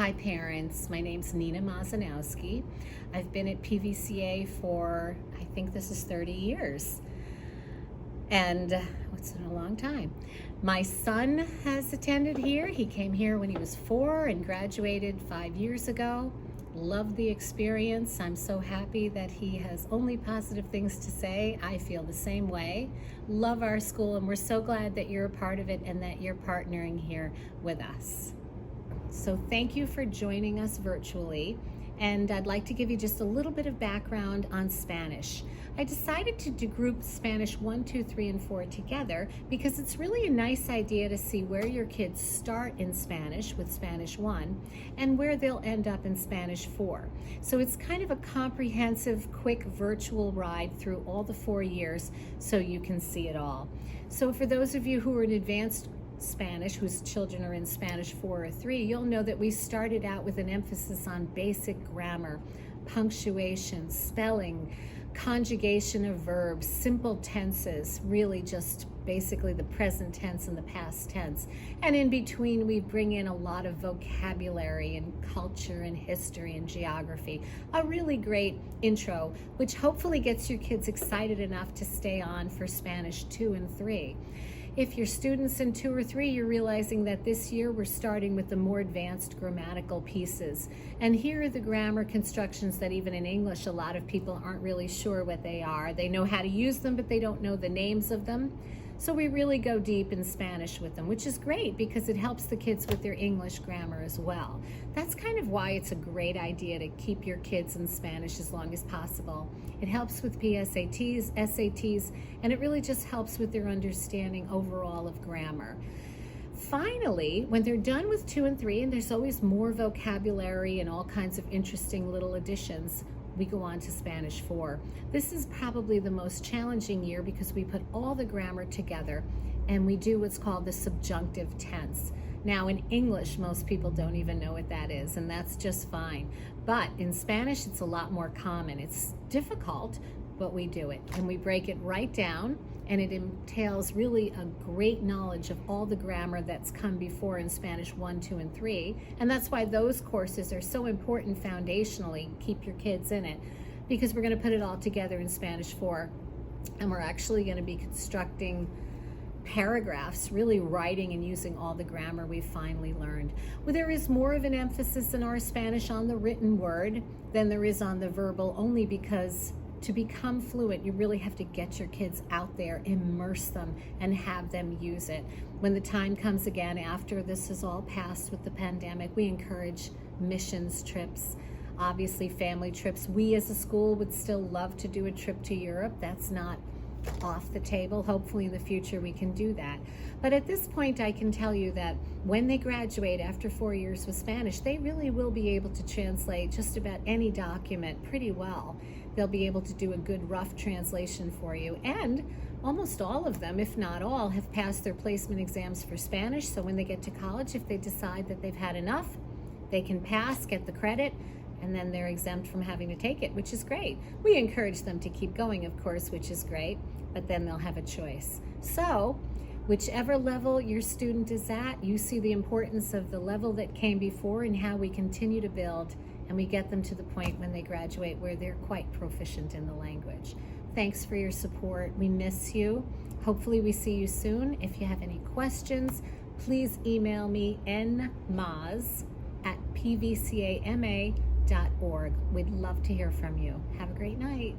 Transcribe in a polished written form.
Hi parents, my name's Nina Mozdzanowski. I've been at Pvca for, I think this is 30 years. And it's been a long time. My son has attended here. He came here when he was 4 and graduated 5 years ago. Loved the experience. I'm so happy that he has only positive things to say. I feel the same way. Love our school, and we're so glad that you're a part of it and that you're partnering here with us. So thank you for joining us virtually, and I'd like to give you just a little bit of background on Spanish. I decided to group Spanish 1, 2, 3, and 4 together because it's really a nice idea to see where your kids start in Spanish with Spanish 1 and where they'll end up in Spanish 4. So it's kind of a comprehensive, quick virtual ride through all the 4 years so you can see it all. So for those of you who are in advanced Spanish, whose children are in Spanish 4 or 3, you'll know that we started out with an emphasis on basic grammar, punctuation, spelling, conjugation of verbs, simple tenses, really just basically the present tense and the past tense. And in between, we bring in a lot of vocabulary and culture and history and geography. A really great intro, which hopefully gets your kids excited enough to stay on for Spanish 2 and 3. If you're students in 2 or 3, you're realizing that this year we're starting with the more advanced grammatical pieces. And here are the grammar constructions that even in English, a lot of people aren't really sure what they are. They know how to use them, but they don't know the names of them. So we really go deep in Spanish with them, which is great because it helps the kids with their English grammar as well. That's kind of why it's a great idea to keep your kids in Spanish as long as possible. It helps with PSATs, SATs, and it really just helps with their understanding overall of grammar. Finally, when they're done with 2 and 3, and there's always more vocabulary and all kinds of interesting little additions, we go on to Spanish 4. This is probably the most challenging year because we put all the grammar together and we do what's called the subjunctive tense. Now in English, most people don't even know what that is, and that's just fine. But in Spanish, it's a lot more common. It's difficult, but we do it. And we break it right down, and it entails really a great knowledge of all the grammar that's come before in Spanish 1, 2, and 3. And that's why those courses are so important foundationally. Keep your kids in it, because we're going to put it all together in Spanish 4. And we're actually going to be constructing paragraphs, really writing and using all the grammar we've finally learned. Well, there is more of an emphasis in our Spanish on the written word than there is on the verbal, only because to become fluent, you really have to get your kids out there, immerse them, and have them use it. When the time comes again, after this is all passed with the pandemic, we encourage missions trips, obviously family trips. We as a school would still love to do a trip to Europe. That's not off the table. Hopefully in the future we can do that. But at this point, I can tell you that when they graduate after 4 years with Spanish, they really will be able to translate just about any document pretty well. They'll be able to do a good rough translation for you. And almost all of them, if not all, have passed their placement exams for Spanish. So when they get to college, if they decide that they've had enough, they can pass, get the credit, and then they're exempt from having to take it, which is great. We encourage them to keep going, of course, which is great, but then they'll have a choice. So whichever level your student is at, you see the importance of the level that came before and how we continue to build, and we get them to the point when they graduate where they're quite proficient in the language. Thanks for your support. We miss you. Hopefully we see you soon. If you have any questions, please email me nmoz@pvcama.org. We'd love to hear from you. Have a great night.